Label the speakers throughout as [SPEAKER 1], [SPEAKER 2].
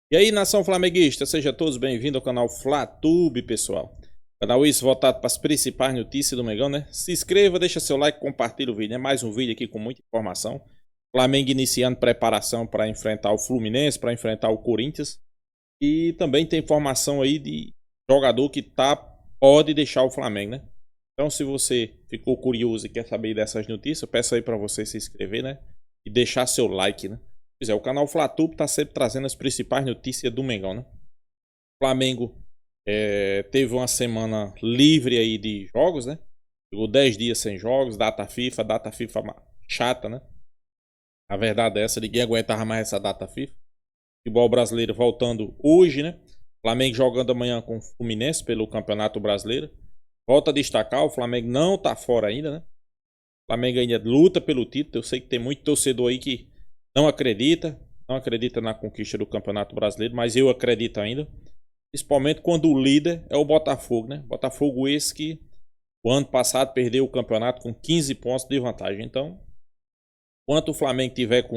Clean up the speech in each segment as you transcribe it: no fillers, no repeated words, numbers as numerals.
[SPEAKER 1] E aí, nação flamenguista, sejam todos bem-vindos ao canal Flatube, pessoal. Canal esse voltado para as principais notícias do Mengão, né? Se inscreva, deixa seu like, compartilha o vídeo, né? Mais um vídeo aqui com muita informação. Flamengo iniciando preparação para enfrentar o Fluminense, para enfrentar o Corinthians. E também tem informação aí de jogador que pode deixar o Flamengo, né? Então, se você ficou curioso e quer saber dessas notícias, eu peço aí para você se inscrever, né? E deixar seu like, né? Pois é, o canal Flatube tá sempre trazendo as principais notícias do Mengão, né? O Flamengo teve uma semana livre aí de jogos, né? Ficou 10 dias sem jogos, data FIFA chata, né? A verdade é essa, ninguém aguentava mais essa data FIFA. Futebol brasileiro voltando hoje, né? Flamengo jogando amanhã com o Fluminense pelo Campeonato Brasileiro. Volta a destacar, o Flamengo não tá fora ainda, né? O Flamengo ainda luta pelo título. Eu sei que tem muito torcedor aí que não acredita na conquista do Campeonato Brasileiro, mas eu acredito ainda. Principalmente quando o líder é o Botafogo, né? Botafogo esse que o ano passado perdeu o campeonato com 15 pontos de vantagem. Então, enquanto o Flamengo tiver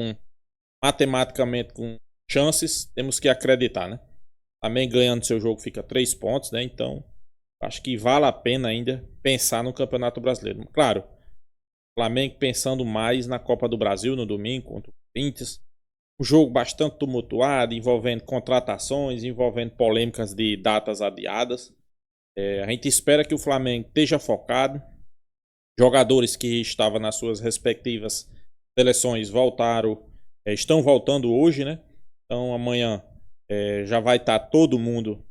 [SPEAKER 1] matematicamente com chances, temos que acreditar, né? O Flamengo ganhando seu jogo fica 3 pontos, né? Então, acho que vale a pena ainda pensar no Campeonato Brasileiro. Claro, o Flamengo pensando mais na Copa do Brasil no domingo contra o Corinthians. Um jogo bastante tumultuado, envolvendo contratações, envolvendo polêmicas de datas adiadas. A gente espera que o Flamengo esteja focado. Jogadores que estavam nas suas respectivas seleções estão voltando hoje, né? Então amanhã já vai estar todo mundo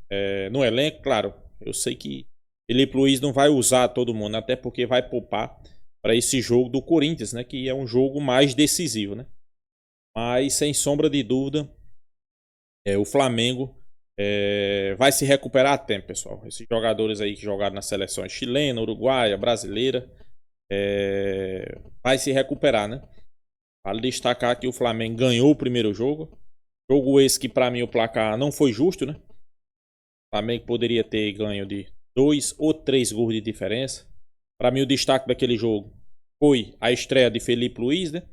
[SPEAKER 1] no elenco. Claro, eu sei que Felipe Luiz não vai usar todo mundo, até porque vai poupar para esse jogo do Corinthians, né? Que é um jogo mais decisivo, né? Mas sem sombra de dúvida, o Flamengo vai se recuperar a tempo, pessoal. Esses jogadores aí que jogaram nas seleções chilena, uruguaia, brasileira, vai se recuperar, né? Vale destacar que o Flamengo ganhou o primeiro jogo. Jogo esse que para mim o placar não foi justo, né? O Flamengo poderia ter ganho de 2 ou 3 gols de diferença. Para mim o destaque daquele jogo foi a estreia de Felipe Luiz, né?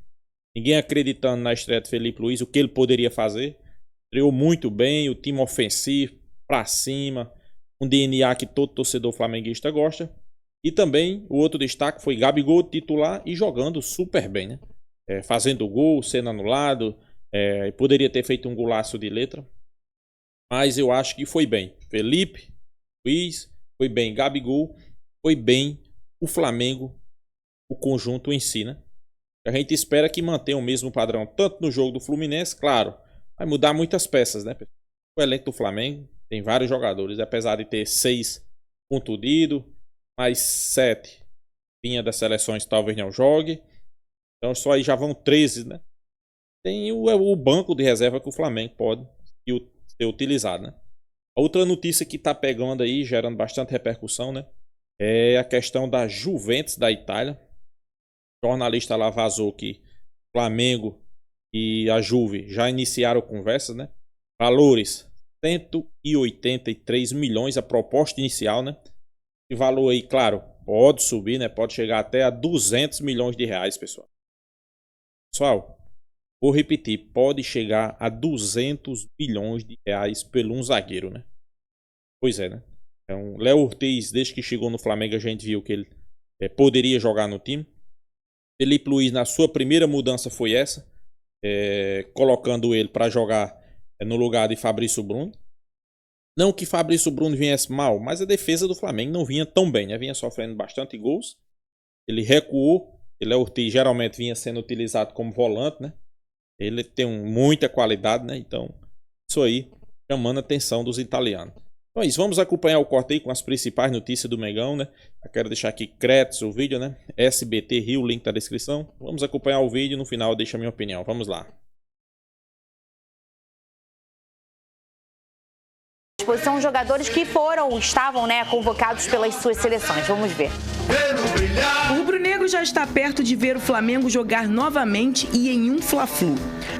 [SPEAKER 1] Ninguém acreditando na estreia de Felipe Luiz, o que ele poderia fazer. Estreou muito bem, o time ofensivo, pra cima, um DNA que todo torcedor flamenguista gosta. E também o outro destaque foi Gabigol titular e jogando super bem, né? Fazendo gol, sendo anulado, poderia ter feito um golaço de letra. Mas eu acho que foi bem. Felipe Luiz, foi bem Gabigol, foi bem o Flamengo, o conjunto em si, né? A gente espera que mantenha o mesmo padrão, tanto no jogo do Fluminense, claro, vai mudar muitas peças, né? O elenco do Flamengo tem vários jogadores, apesar de ter 6 contundidos, mais 7 vinha das seleções, talvez não jogue. Então só aí já vão 13, né? Tem o banco de reserva que o Flamengo pode ser utilizado, né? A outra notícia que tá pegando aí, gerando bastante repercussão, né? É a questão da Juventus da Itália. O jornalista lá vazou que o Flamengo e a Juve já iniciaram conversas, né? Valores 183 milhões a proposta inicial, né? E valor aí, claro, pode subir, né? Pode chegar até a 200 milhões de reais, pessoal. Pessoal, vou repetir, pode chegar a 200 milhões de reais pelo um zagueiro, né? Pois é, né? Então, Léo Ortiz, desde que chegou no Flamengo, a gente viu que ele poderia jogar no time. Felipe Luiz, na sua primeira mudança foi essa, colocando ele para jogar no lugar de Fabrício Bruno. Não que Fabrício Bruno viesse mal, mas a defesa do Flamengo não vinha tão bem, né? Vinha sofrendo bastante gols. Ele recuou, ele Ortiz geralmente vinha sendo utilizado como volante, né? Ele tem muita qualidade, né? Então, isso aí chamando a atenção dos italianos. Então é isso, vamos acompanhar o corte aí com as principais notícias do Mengão, né? Eu quero deixar aqui créditos o vídeo, né? SBT Rio, link na descrição. Vamos acompanhar o vídeo, no final deixa a minha opinião. Vamos lá.
[SPEAKER 2] São jogadores que estavam, né, convocados pelas suas seleções. Vamos ver. O rubro-negro já está perto de ver o Flamengo jogar novamente e em um Fla-Flu.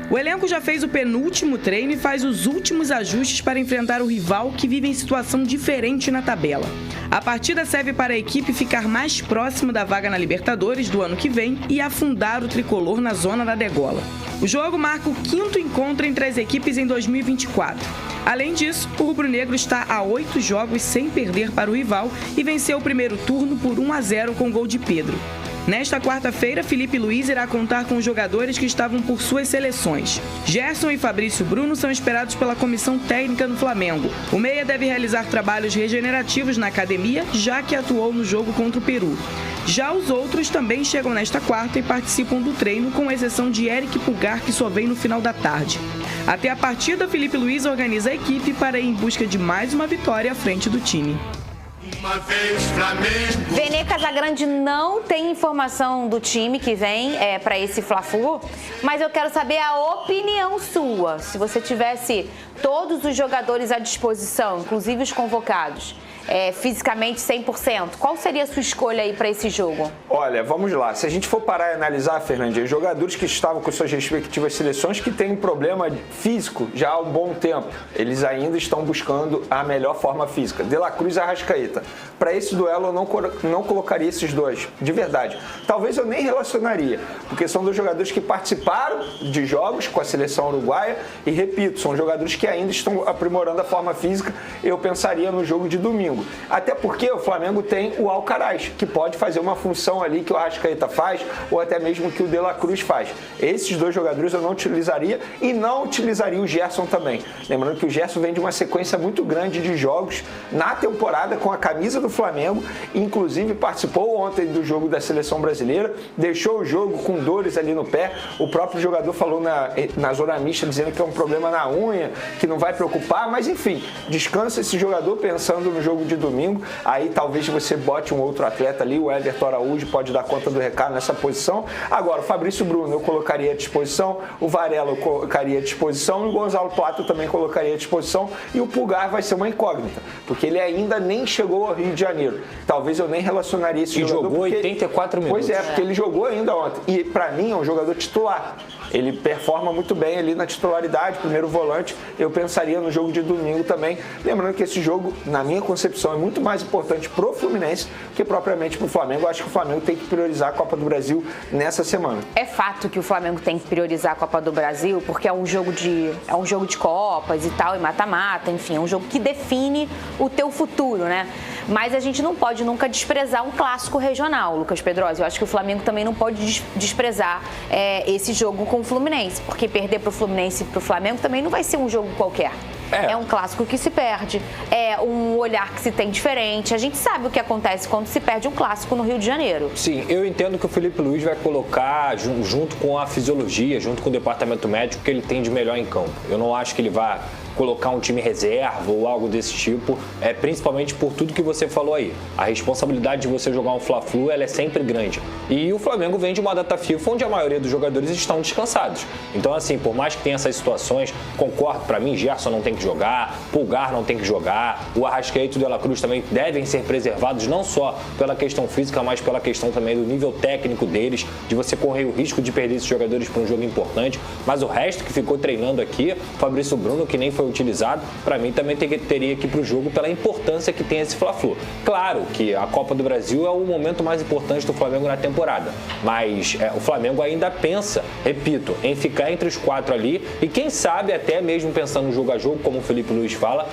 [SPEAKER 2] O elenco já fez o penúltimo treino e faz os últimos ajustes para enfrentar o rival que vive em situação diferente na tabela. A partida serve para a equipe ficar mais próximo da vaga na Libertadores do ano que vem e afundar o tricolor na zona da degola. O jogo marca o 5º encontro entre as equipes em 2024. Além disso, o rubro-negro está a 8 jogos sem perder para o rival e venceu o primeiro turno por 1-0 com gol de Pedro. Nesta quarta-feira, Felipe Luiz irá contar com os jogadores que estavam por suas seleções. Gerson e Fabrício Bruno são esperados pela comissão técnica no Flamengo. O meia deve realizar trabalhos regenerativos na academia, já que atuou no jogo contra o Peru. Já os outros também chegam nesta quarta e participam do treino, com exceção de Eric Pulgar, que só vem no final da tarde. Até a partida, Felipe Luiz organiza a equipe para ir em busca de mais uma vitória à frente do time.
[SPEAKER 3] Vene Casagrande não tem informação do time que vem para esse Fla-Flu, mas eu quero saber a opinião sua. Se você tivesse todos os jogadores à disposição, inclusive os convocados, fisicamente 100%, qual seria a sua escolha aí para esse jogo?
[SPEAKER 4] Olha, vamos lá. Se a gente for parar e analisar, Fernandinha, os jogadores que estavam com suas respectivas seleções que têm um problema físico já há um bom tempo, eles ainda estão buscando a melhor forma física. De La Cruz e Arrascaeta. Para esse duelo eu não colocaria esses dois, de verdade. Talvez eu nem relacionaria, porque são dois jogadores que participaram de jogos com a seleção uruguaia e, repito, são jogadores que ainda estão aprimorando a forma física. Eu pensaria no jogo de domingo. Até porque o Flamengo tem o Alcaraz, que pode fazer uma função ali que o Arrascaeta faz, ou até mesmo que o De La Cruz faz. Esses dois jogadores eu não utilizaria e não utilizaria o Gerson também. Lembrando que o Gerson vem de uma sequência muito grande de jogos na temporada com a camisa do Flamengo, inclusive participou ontem do jogo da Seleção Brasileira, deixou o jogo com dores ali no pé. O próprio jogador falou na zona mista, dizendo que é um problema na unha, que não vai preocupar, mas enfim, descansa esse jogador pensando no jogo de domingo. Aí talvez você bote um outro atleta ali, o Everton Araújo pode dar conta do recado nessa posição. Agora, o Fabrício Bruno eu colocaria à disposição, o Varela eu colocaria à disposição e o Gonzalo Plata eu também colocaria à disposição, e o Pulgar vai ser uma incógnita, porque ele ainda nem chegou ao Rio de Janeiro. Talvez eu nem relacionaria esse jogador.
[SPEAKER 5] Jogou 84 minutos.
[SPEAKER 4] Pois é, porque ele jogou ainda ontem. E pra mim é um jogador titular. Ele performa muito bem ali na titularidade, primeiro volante. Eu pensaria no jogo de domingo também. Lembrando que esse jogo, na minha concepção, é muito mais importante pro Fluminense que propriamente pro Flamengo. Eu acho que o Flamengo tem que priorizar a Copa do Brasil nessa semana.
[SPEAKER 3] É fato que o Flamengo tem que priorizar a Copa do Brasil, porque é um jogo de Copas e tal, e mata-mata, enfim, é um jogo que define o teu futuro, né? Mas a gente não pode nunca desprezar um clássico regional, Lucas Pedrosa. Eu acho que o Flamengo também não pode desprezar esse jogo com o Fluminense, porque perder para o Fluminense e para o Flamengo também não vai ser um jogo qualquer. É um clássico que se perde, é um olhar que se tem diferente. A gente sabe o que acontece quando se perde um clássico no Rio de Janeiro.
[SPEAKER 5] Sim, eu entendo que o Felipe Luiz vai colocar junto com a fisiologia, junto com o departamento médico, que ele tem de melhor em campo. Eu não acho que ele vai colocar um time reserva ou algo desse tipo, principalmente por tudo que você falou aí. A responsabilidade de você jogar um Fla-Flu, ela é sempre grande. E o Flamengo vem de uma data FIFA onde a maioria dos jogadores estão descansados. Então, assim, por mais que tenha essas situações, concordo, para mim, Gerson não tem que jogar, Pulgar não tem que jogar, o Arrascaeta e o De La Cruz também devem ser preservados, não só pela questão física, mas pela questão também do nível técnico deles, de você correr o risco de perder esses jogadores para um jogo importante. Mas o resto que ficou treinando aqui, Fabrício Bruno, que nem foi utilizado, para mim também teria que ir para o jogo pela importância que tem esse Fla-Flu. Claro que a Copa do Brasil é o momento mais importante do Flamengo na temporada, mas o Flamengo ainda pensa, repito, em ficar entre os 4 ali e quem sabe até mesmo pensando no jogo a jogo, como o Felipe Luiz fala,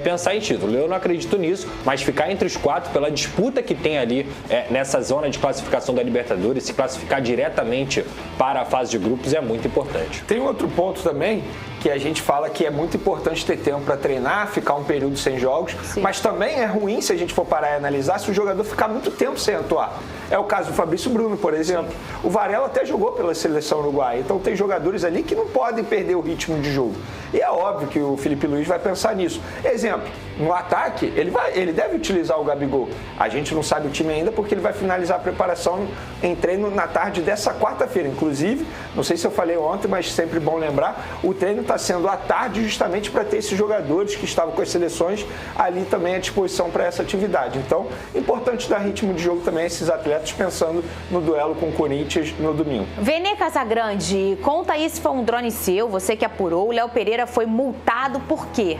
[SPEAKER 5] pensar em título. Eu não acredito nisso, mas ficar entre os 4 pela disputa que tem ali nessa zona de classificação da Libertadores, se classificar diretamente para a fase de grupos é muito importante.
[SPEAKER 4] Tem outro ponto também que a gente fala que é muito importante ter tempo para treinar, ficar um período sem jogos, mas também é ruim se a gente for parar e analisar se o jogador ficar muito tempo sem atuar. É o caso do Fabrício Bruno, por exemplo. O Varela até jogou pela seleção uruguaia, então tem jogadores ali que não podem perder o ritmo de jogo. E é óbvio que o Felipe Luiz vai pensar nisso. Exemplo, no ataque, ele deve utilizar o Gabigol. A gente não sabe o time ainda porque ele vai finalizar a preparação em treino na tarde dessa quarta-feira. Inclusive, não sei se eu falei ontem, mas sempre bom lembrar, o treino está sendo à tarde justamente para ter esses jogadores que estavam com as seleções ali também à disposição para essa atividade. Então, importante dar ritmo de jogo também a esses atletas pensando no duelo com o Corinthians no domingo.
[SPEAKER 3] Vene Casagrande, conta aí se foi um drone seu, você que apurou, o Léo Pereira foi multado por quê?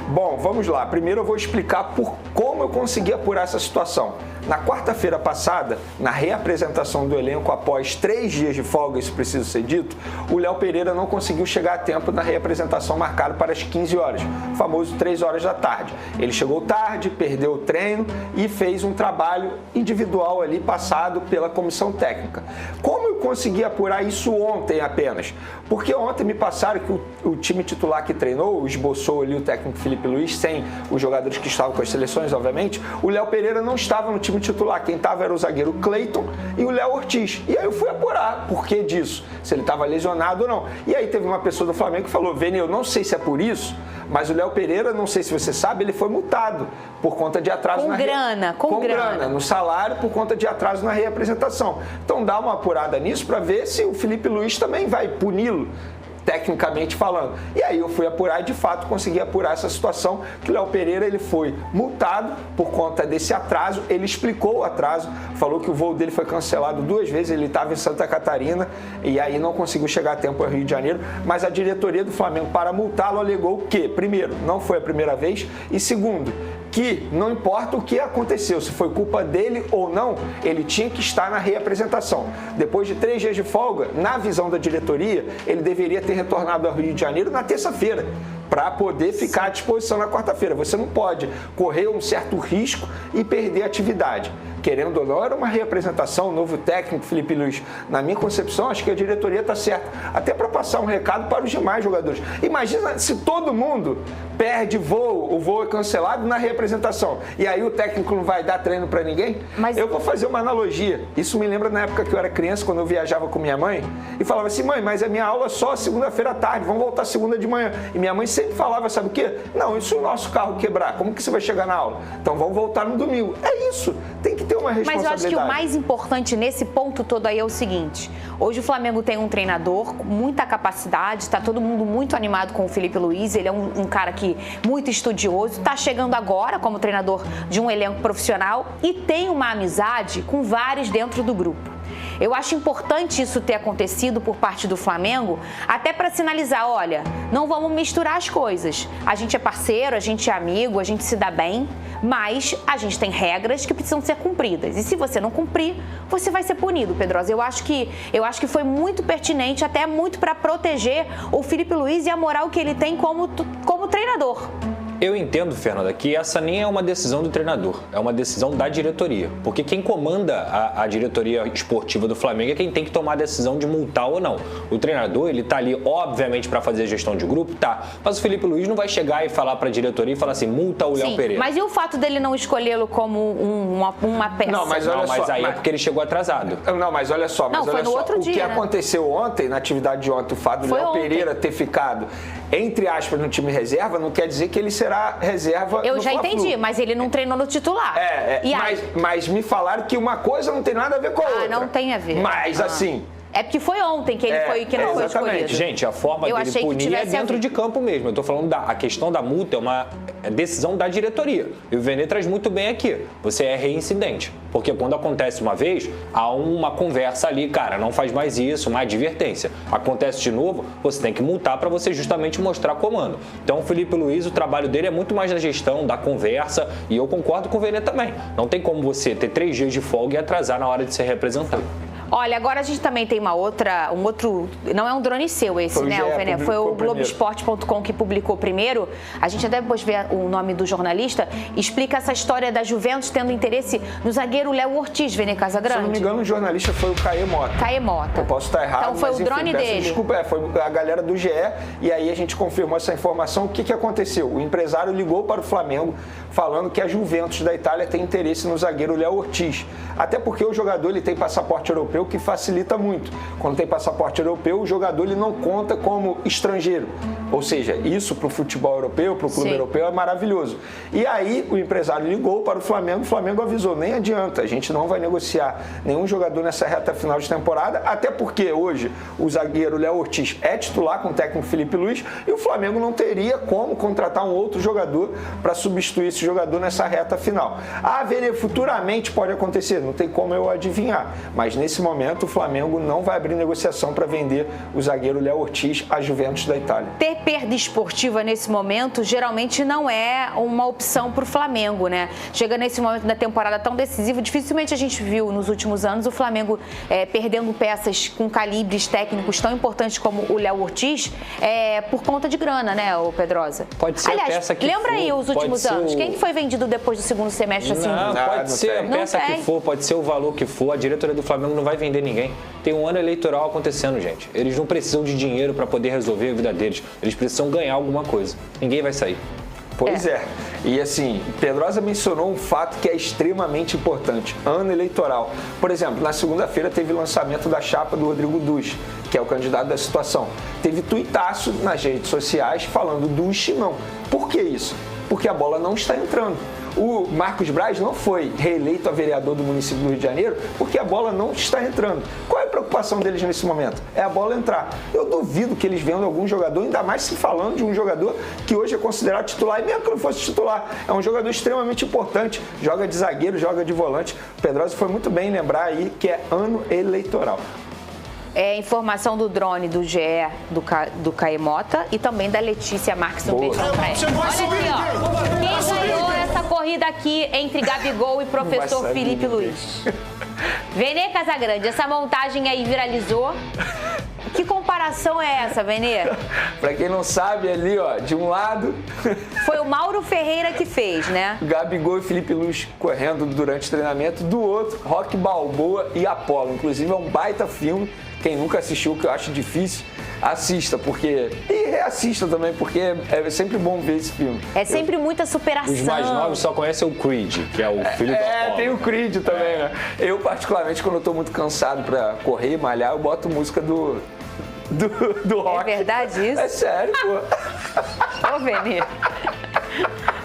[SPEAKER 4] Bom, vamos lá. Primeiro eu vou explicar como eu consegui apurar essa situação. Na quarta-feira passada, na reapresentação do elenco após 3 dias de folga, isso precisa ser dito, o Léo Pereira não conseguiu chegar a tempo na reapresentação marcada para as 15 horas, o famoso 3 horas da tarde. Ele chegou tarde, perdeu o treino e fez um trabalho individual ali passado pela comissão técnica. Como eu consegui apurar isso ontem apenas? Porque ontem me passaram que o time titular que treinou, esboçou ali o técnico Felipe Luiz, sem os jogadores que estavam com as seleções, obviamente, o Léo Pereira não estava no time titular. Quem estava era o zagueiro Cleiton e o Léo Ortiz. E aí eu fui apurar por que disso, se ele estava lesionado ou não. E aí teve uma pessoa do Flamengo que falou: Vene, eu não sei se é por isso, mas o Léo Pereira, não sei se você sabe, ele foi multado por conta de atraso
[SPEAKER 3] com grana
[SPEAKER 4] no salário, por conta de atraso na reapresentação. Então dá uma apurada nisso para ver se o Felipe Luiz também vai puni-lo, tecnicamente falando. E aí eu fui apurar e de fato consegui apurar essa situação, que o Léo Pereira ele foi multado por conta desse atraso. Ele explicou o atraso, falou que o voo dele foi cancelado 2 vezes, ele estava em Santa Catarina e aí não conseguiu chegar a tempo ao Rio de Janeiro, mas a diretoria do Flamengo, para multá-lo, alegou que, primeiro, não foi a primeira vez, e segundo, que não importa o que aconteceu, se foi culpa dele ou não, ele tinha que estar na reapresentação. Depois de 3 dias de folga, na visão da diretoria, ele deveria ter retornado ao Rio de Janeiro na terça-feira, para poder ficar à disposição na quarta-feira. Você não pode correr um certo risco e perder a atividade. Querendo ou não, era uma reapresentação, um novo técnico, Felipe Luiz. Na minha concepção, acho que a diretoria está certa. Até para passar um recado para os demais jogadores. Imagina se todo mundo perde voo, o voo é cancelado na reapresentação. E aí o técnico não vai dar treino para ninguém?
[SPEAKER 3] Mas
[SPEAKER 4] eu vou fazer uma analogia. Isso me lembra na época que eu era criança, quando eu viajava com minha mãe, e falava assim: mãe, mas a minha aula é só segunda-feira à tarde, vamos voltar segunda de manhã. E minha mãe sempre falava, sabe o quê? Não, e se o nosso carro quebrar, como que você vai chegar na aula? Então vamos voltar no domingo. É isso, tem que ter uma responsabilidade.
[SPEAKER 3] Mas eu acho que o mais importante nesse ponto todo aí é o seguinte: hoje o Flamengo tem um treinador com muita capacidade, está todo mundo muito animado com o Felipe Luiz, ele é um cara que muito estudioso, está chegando agora como treinador de um elenco profissional e tem uma amizade com vários dentro do grupo. Eu acho importante isso ter acontecido por parte do Flamengo, até para sinalizar: olha, não vamos misturar as coisas. A gente é parceiro, a gente é amigo, a gente se dá bem, mas a gente tem regras que precisam ser cumpridas. E se você não cumprir, você vai ser punido, Pedrosa. Eu acho que foi muito pertinente, até muito para proteger o Felipe Luiz e a moral que ele tem como treinador.
[SPEAKER 5] Eu entendo, Fernanda, que essa nem é uma decisão do treinador, é uma decisão da diretoria. Porque quem comanda a diretoria esportiva do Flamengo é quem tem que tomar a decisão de multar ou não. O treinador, ele tá ali, obviamente, para fazer a gestão de grupo, tá. Mas o Felipe Luiz não vai chegar e falar para a diretoria e falar assim: multa o Léo Pereira.
[SPEAKER 3] Mas e o fato dele não escolhê-lo como uma peça?
[SPEAKER 4] Não, mas olha só.
[SPEAKER 5] Aí é porque ele chegou atrasado.
[SPEAKER 4] Não, mas olha só.
[SPEAKER 3] Não, foi no outro dia,
[SPEAKER 4] o que aconteceu ontem, na atividade de ontem, o fato do Léo Pereira ter ficado, entre aspas, no time reserva, não quer dizer que ele será reserva.
[SPEAKER 3] Eu já entendi, mas ele não treinou no titular.
[SPEAKER 4] Mas me falaram que uma coisa não tem nada a ver com a outra.
[SPEAKER 3] Não tem a ver.
[SPEAKER 4] Mas assim...
[SPEAKER 3] É porque foi ontem que ele que não foi escolhido.
[SPEAKER 5] Gente, a forma dele punir é dentro de campo mesmo. Eu tô falando a questão da multa é uma decisão da diretoria. E o Vene traz muito bem aqui. Você é reincidente. Porque quando acontece uma vez, há uma conversa ali, cara, não faz mais isso, uma advertência. Acontece de novo, você tem que multar para você justamente mostrar comando. Então o Felipe Luiz, o trabalho dele é muito mais da gestão, da conversa, e eu concordo com o Vene também. Não tem como você ter 3 dias de folga e atrasar na hora de se representar.
[SPEAKER 3] Olha, agora a gente também tem um outro, não é um drone seu esse,
[SPEAKER 4] Foi
[SPEAKER 3] né,
[SPEAKER 4] o GE,
[SPEAKER 3] Vené? Foi o
[SPEAKER 4] publicou
[SPEAKER 3] Globoesporte.com que publicou primeiro. A gente até depois vê o nome do jornalista. Explica essa história da Juventus tendo interesse no zagueiro Léo Ortiz, Vené Casagrande.
[SPEAKER 4] Se eu não me engano, o jornalista foi o Caê Mota.
[SPEAKER 3] Caê Mota.
[SPEAKER 4] Eu posso estar errado,
[SPEAKER 3] então foi
[SPEAKER 4] mas,
[SPEAKER 3] o drone
[SPEAKER 4] enfim,
[SPEAKER 3] dele.
[SPEAKER 4] Desculpa, foi a galera do GE, e aí a gente confirmou essa informação. O que aconteceu? O empresário ligou para o Flamengo falando que a Juventus da Itália tem interesse no zagueiro Léo Ortiz. Até porque o jogador ele tem passaporte europeu, que facilita muito. Quando tem passaporte europeu, o jogador ele não conta como estrangeiro. Ou seja, isso para o futebol europeu, para o clube europeu é maravilhoso. E aí o empresário ligou para o Flamengo avisou, nem adianta, a gente não vai negociar nenhum jogador nessa reta final de temporada, até porque hoje o zagueiro Léo Ortiz é titular com o técnico Felipe Luiz e o Flamengo não teria como contratar um outro jogador para substituir esse jogador nessa reta final. Vené, futuramente pode acontecer, não tem como eu adivinhar, mas nesse momento o Flamengo não vai abrir negociação para vender o zagueiro Léo Ortiz à Juventus da Itália.
[SPEAKER 3] Ter perda esportiva nesse momento geralmente não é uma opção para o Flamengo, né? Chega nesse momento da temporada tão decisivo, dificilmente a gente viu nos últimos anos o Flamengo perdendo peças com calibres técnicos tão importantes como o Léo Ortiz por conta de grana, né, o Pedrosa?
[SPEAKER 5] Pode ser a peça que
[SPEAKER 3] lembra
[SPEAKER 5] for,
[SPEAKER 3] aí os últimos anos? Quem que foi vendido depois do segundo semestre assim?
[SPEAKER 5] Pode ser a peça que for, pode ser o valor que for, a diretoria do Flamengo não vai vender ninguém. Tem um ano eleitoral acontecendo, gente. Eles não precisam de dinheiro para poder resolver a vida deles. Eles precisam ganhar alguma coisa. Ninguém vai sair.
[SPEAKER 4] Pois é. E assim, Pedrosa mencionou um fato que é extremamente importante. Ano eleitoral. Por exemplo, na segunda-feira teve o lançamento da chapa do Rodrigo Dusch, que é o candidato da situação. Teve tuitaço nas redes sociais falando Dusch não. Por que isso? Porque a bola não está entrando. O Marcos Braz não foi reeleito a vereador do município do Rio de Janeiro porque a bola não está entrando. Qual é a preocupação deles nesse momento? É a bola entrar. Eu duvido que eles vendam algum jogador, ainda mais se falando de um jogador que hoje é considerado titular, e mesmo que não fosse titular, é um jogador extremamente importante, joga de zagueiro, joga de volante. O Pedrosa foi muito bem lembrar aí que é ano eleitoral.
[SPEAKER 3] Informação do drone do GE, do Caê Mota e também da Letícia Marques. Um beijão pra ela. Olha aqui, ó. Quem ganhou essa corrida aqui entre Gabigol e professor Felipe Luiz? Vené Casagrande, essa montagem aí viralizou. Que comparação é essa, Vené?
[SPEAKER 4] Pra quem não sabe, ali, ó, de um lado...
[SPEAKER 3] Foi o Mauro Ferreira que fez, né?
[SPEAKER 4] Gabigol e Felipe Luiz correndo durante o treinamento. Do outro, Rock Balboa e Apollo. Inclusive, é um baita filme. Quem nunca assistiu, que eu acho difícil, assista, porque... E reassista também, porque é sempre bom ver esse filme.
[SPEAKER 3] É sempre muita superação.
[SPEAKER 5] Os mais novos só conhecem o Creed, que é o filho do Apollo.
[SPEAKER 4] Tem o Creed também, né? Eu, particularmente, quando eu tô muito cansado pra correr e malhar, eu boto música do rock.
[SPEAKER 3] É verdade isso?
[SPEAKER 4] É sério, pô.
[SPEAKER 3] Ô, Vené.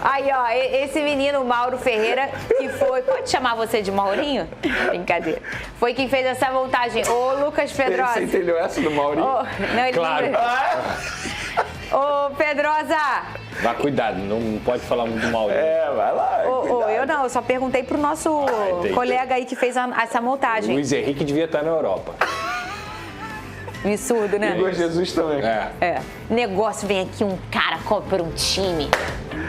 [SPEAKER 3] Aí, ó, esse menino, Mauro Ferreira, que foi... Pode chamar você de Maurinho? Brincadeira. Foi quem fez essa montagem. Ô, Lucas Pedrosa.
[SPEAKER 4] Você entendeu essa do Maurinho?
[SPEAKER 3] Não, ele
[SPEAKER 5] Claro.
[SPEAKER 3] Ô, Pedrosa.
[SPEAKER 5] Vá, cuidado, não pode falar muito do Maurinho.
[SPEAKER 4] Vai lá.
[SPEAKER 3] Eu só perguntei pro nosso colega aí que fez essa montagem.
[SPEAKER 5] Luiz Henrique devia estar na Europa.
[SPEAKER 3] Absurdo, né?
[SPEAKER 4] Igor Jesus também.
[SPEAKER 3] Negócio, vem aqui um cara compra um time.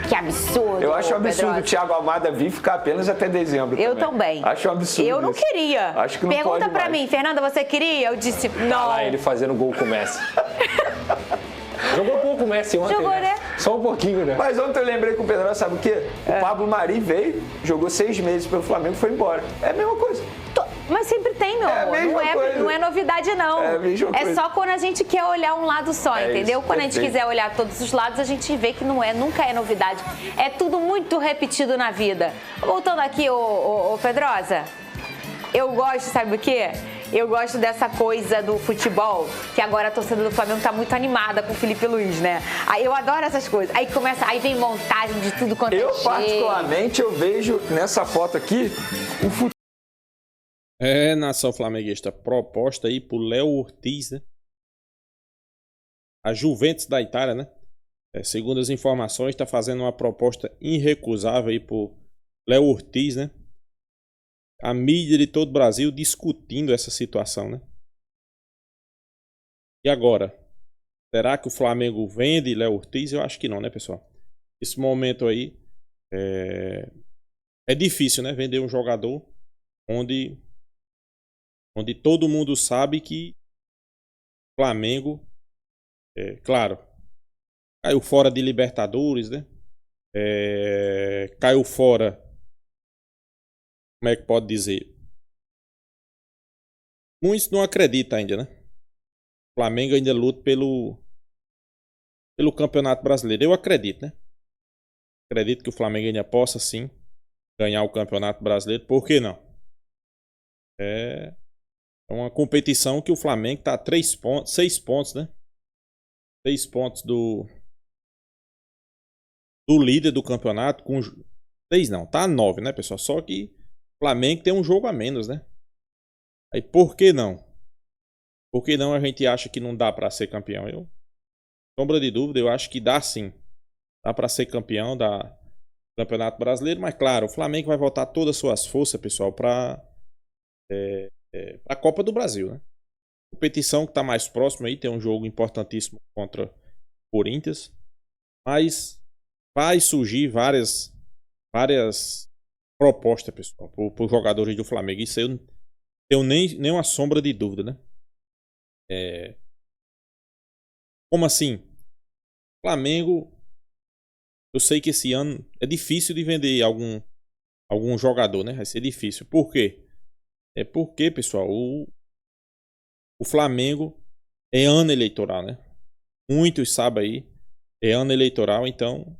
[SPEAKER 3] Que absurdo.
[SPEAKER 4] Eu acho absurdo
[SPEAKER 3] Pedrosa.
[SPEAKER 4] o Thiago Almada vir ficar apenas até dezembro.
[SPEAKER 3] Eu também.
[SPEAKER 4] Acho um absurdo.
[SPEAKER 3] Eu não
[SPEAKER 4] isso.
[SPEAKER 3] queria.
[SPEAKER 4] Acho que não
[SPEAKER 3] Pergunta
[SPEAKER 4] pode
[SPEAKER 3] pra
[SPEAKER 4] mais.
[SPEAKER 3] mim, Fernanda, você queria? Eu disse, não.
[SPEAKER 5] Tá lá ele fazendo gol com o Messi. Jogou pouco o Messi ontem,
[SPEAKER 3] Jogou, né?
[SPEAKER 5] Só um pouquinho, né?
[SPEAKER 4] Mas ontem eu lembrei com o Pedro, sabe o quê? O Pablo Mari veio, jogou 6 meses pelo Flamengo e foi embora. É a mesma coisa.
[SPEAKER 3] Mas sempre tem, meu amor. Não é novidade, não.
[SPEAKER 4] É a mesma coisa.
[SPEAKER 3] Só quando a gente quer olhar um lado só, entendeu?
[SPEAKER 4] Isso,
[SPEAKER 3] quando a gente
[SPEAKER 4] perfeito.
[SPEAKER 3] quiser olhar todos os lados, a gente vê que nunca é novidade. É tudo muito repetido na vida. Voltando aqui, ô Pedrosa, eu gosto, sabe o quê? Eu gosto dessa coisa do futebol, que agora a torcida do Flamengo tá muito animada com o Felipe Luiz, né? Aí eu adoro essas coisas. Aí vem montagem de tudo quanto é
[SPEAKER 4] Eu,
[SPEAKER 3] jeito.
[SPEAKER 4] particularmente, eu vejo nessa foto aqui o futebol.
[SPEAKER 1] Nação flamenguista, proposta aí pro Léo Ortiz, né? A Juventus da Itália, né? Segundo as informações, está fazendo uma proposta irrecusável aí pro Léo Ortiz, né? A mídia de todo o Brasil discutindo essa situação, né? E agora? Será que o Flamengo vende Léo Ortiz? Eu acho que não, né, pessoal? Esse momento aí é difícil, né? Vender um jogador onde onde todo mundo sabe que o Flamengo, claro, caiu fora de Libertadores, né? Caiu fora, como é que pode dizer? Muitos não acreditam ainda, né? O Flamengo ainda luta pelo Campeonato Brasileiro. Eu acredito, né? Acredito que o Flamengo ainda possa, sim, ganhar o Campeonato Brasileiro. Por que não? É uma competição que o Flamengo está a 3 pontos, 6 pontos, né? 6 pontos do líder do campeonato. 6 não, tá a 9, né, pessoal? Só que o Flamengo tem um jogo a menos, né? Aí por que não? Por que não a gente acha que não dá para ser campeão? Sombra de dúvida, eu acho que dá sim. Dá para ser campeão do Campeonato Brasileiro, mas claro, o Flamengo vai voltar todas as suas forças, pessoal, para a Copa do Brasil, né? Competição que está mais próxima aí, tem um jogo importantíssimo contra o Corinthians, mas vai surgir várias propostas, pessoal, por jogadores do Flamengo. Isso eu não tenho nem uma sombra de dúvida, né? Como assim? Flamengo, eu sei que esse ano é difícil de vender algum jogador, né? Vai ser difícil. Por quê? É porque, pessoal, o Flamengo é ano eleitoral, né? Muitos sabem aí, é ano eleitoral, então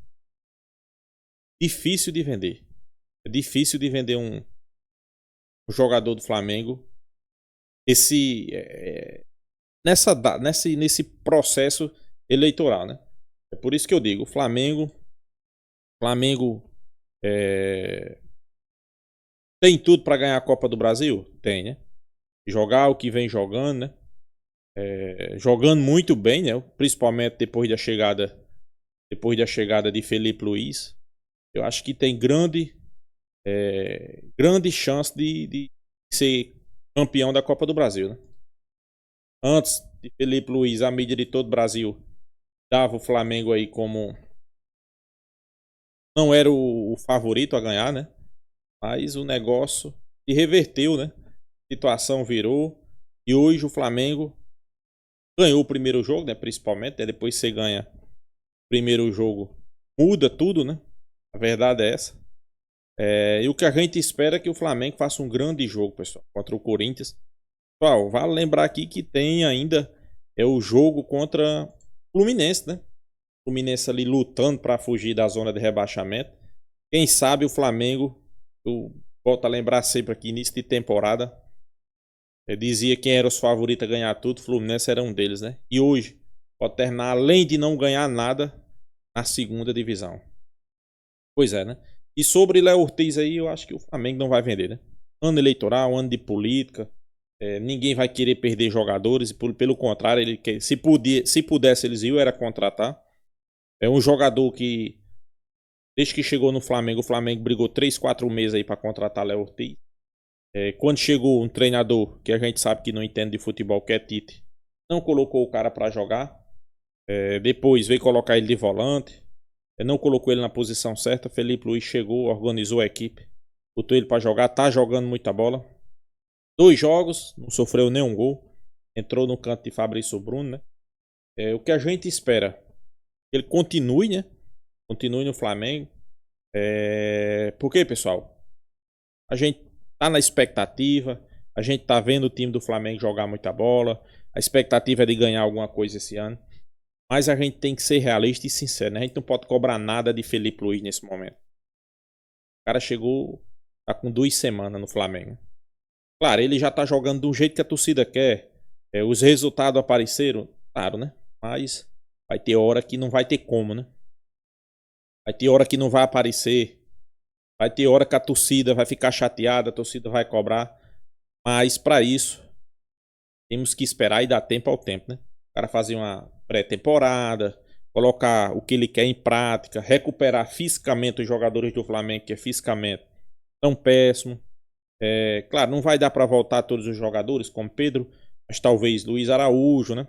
[SPEAKER 1] difícil de vender. É difícil de vender um jogador do Flamengo nesse processo eleitoral, né? É por isso que eu digo, o Flamengo tem tudo para ganhar a Copa do Brasil? Tem, né? Jogar o que vem jogando, né? Jogando muito bem, né? Principalmente depois da chegada de Felipe Luiz. Eu acho que tem grande chance de ser campeão da Copa do Brasil, né? Antes de Felipe Luiz, a mídia de todo o Brasil dava o Flamengo aí como não era o favorito a ganhar, né? Mas o negócio se reverteu, né? A situação virou e hoje o Flamengo ganhou o primeiro jogo, né? Principalmente, né? Depois você ganha o primeiro jogo, muda tudo, né? A verdade é essa. E o que a gente espera é que o Flamengo faça um grande jogo, pessoal, contra o Corinthians. Pessoal, vale lembrar aqui que tem ainda o jogo contra o Fluminense, né? O Fluminense ali lutando para fugir da zona de rebaixamento. Quem sabe o Flamengo, eu volto a lembrar sempre aqui, início de temporada, eu dizia quem era os favoritos a ganhar tudo, o Fluminense era um deles, né? E hoje pode terminar, além de não ganhar nada, na segunda divisão. Pois é, né? E sobre Léo Ortiz aí, eu acho que o Flamengo não vai vender, né? Ano eleitoral, ano de política, ninguém vai querer perder jogadores, pelo contrário, ele quer, se pudesse eles iam era contratar. É um jogador que, desde que chegou no Flamengo, o Flamengo brigou 3, 4 meses aí para contratar Léo Ortiz. Quando chegou um treinador que a gente sabe que não entende de futebol, que é Tite, não colocou o cara para jogar. Depois veio colocar ele de volante. Não colocou ele na posição certa. Felipe Luiz chegou, organizou a equipe, botou ele para jogar, tá jogando muita bola. 2 jogos, não sofreu nenhum gol. Entrou no canto de Fabrício Bruno, né? O que a gente espera, ele continue, né? Continue no Flamengo. Porque, pessoal, a gente tá na expectativa, a gente tá vendo o time do Flamengo jogar muita bola, a expectativa é de ganhar alguma coisa esse ano. Mas a gente tem que ser realista e sincero, né? A gente não pode cobrar nada de Felipe Luiz nesse momento. O cara chegou, tá com 2 semanas no Flamengo. Claro, ele já tá jogando do jeito que a torcida quer. Os resultados apareceram, claro, né? Mas vai ter hora que não vai ter como, né? Vai ter hora que não vai aparecer. Vai ter hora que a torcida vai ficar chateada, a torcida vai cobrar. Mas para isso, temos que esperar e dar tempo ao tempo, né? O cara fazer uma pré-temporada, colocar o que ele quer em prática, recuperar fisicamente os jogadores do Flamengo, que é fisicamente tão péssimo. Claro, não vai dar para voltar todos os jogadores, como Pedro, mas talvez Luiz Araújo, né?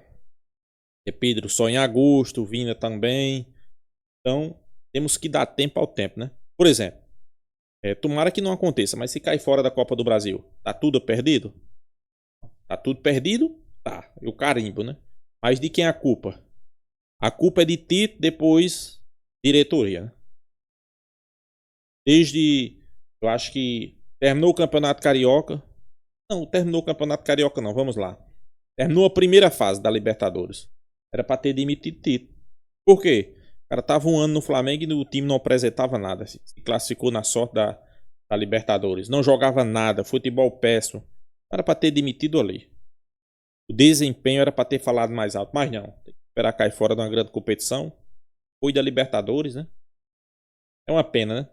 [SPEAKER 1] Pedro só em agosto, Vina também. Então, temos que dar tempo ao tempo, né? Por exemplo, tomara que não aconteça, mas se cair fora da Copa do Brasil, tá tudo perdido? Tá tudo perdido? Tá. E o carimbo, né? Mas de quem é a culpa? A culpa é de Tite, depois diretoria, né? Desde, eu acho que terminou o Campeonato Carioca. Não, terminou o Campeonato Carioca não, vamos lá. Terminou a primeira fase da Libertadores. Era pra ter demitido Tite. Por quê? O cara tava um ano no Flamengo e o time não apresentava nada. Se classificou na sorte da Libertadores. Não jogava nada, futebol péssimo. Era pra ter demitido ali. O desempenho era pra ter falado mais alto, mas não. Tem que esperar cair fora de uma grande competição. Foi da Libertadores, né? É uma pena, né?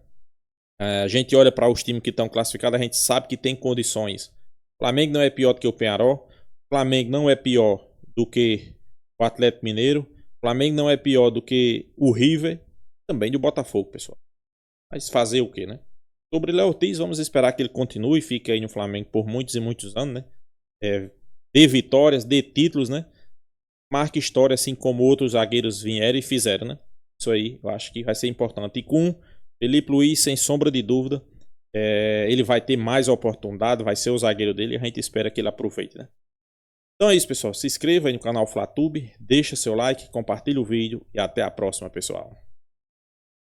[SPEAKER 1] A gente olha para os times que estão classificados, a gente sabe que tem condições. O Flamengo não é pior do que o Peñarol. O Flamengo não é pior do que o Atlético Mineiro. O Flamengo não é pior do que o River. Também do Botafogo, pessoal. Mas fazer o quê, né? Sobre o Léo Ortiz, vamos esperar que ele continue e fique aí no Flamengo por muitos e muitos anos, né? Dê vitórias, dê títulos, né? Marque história assim como outros zagueiros vieram e fizeram, né? Isso aí eu acho que vai ser importante. E com Felipe Luiz, sem sombra de dúvida, ele vai ter mais oportunidade, vai ser o zagueiro dele e a gente espera que ele aproveite, né? Então é isso, pessoal. Se inscreva aí no canal FlaTube, deixa seu like, compartilha o vídeo e até a próxima, pessoal.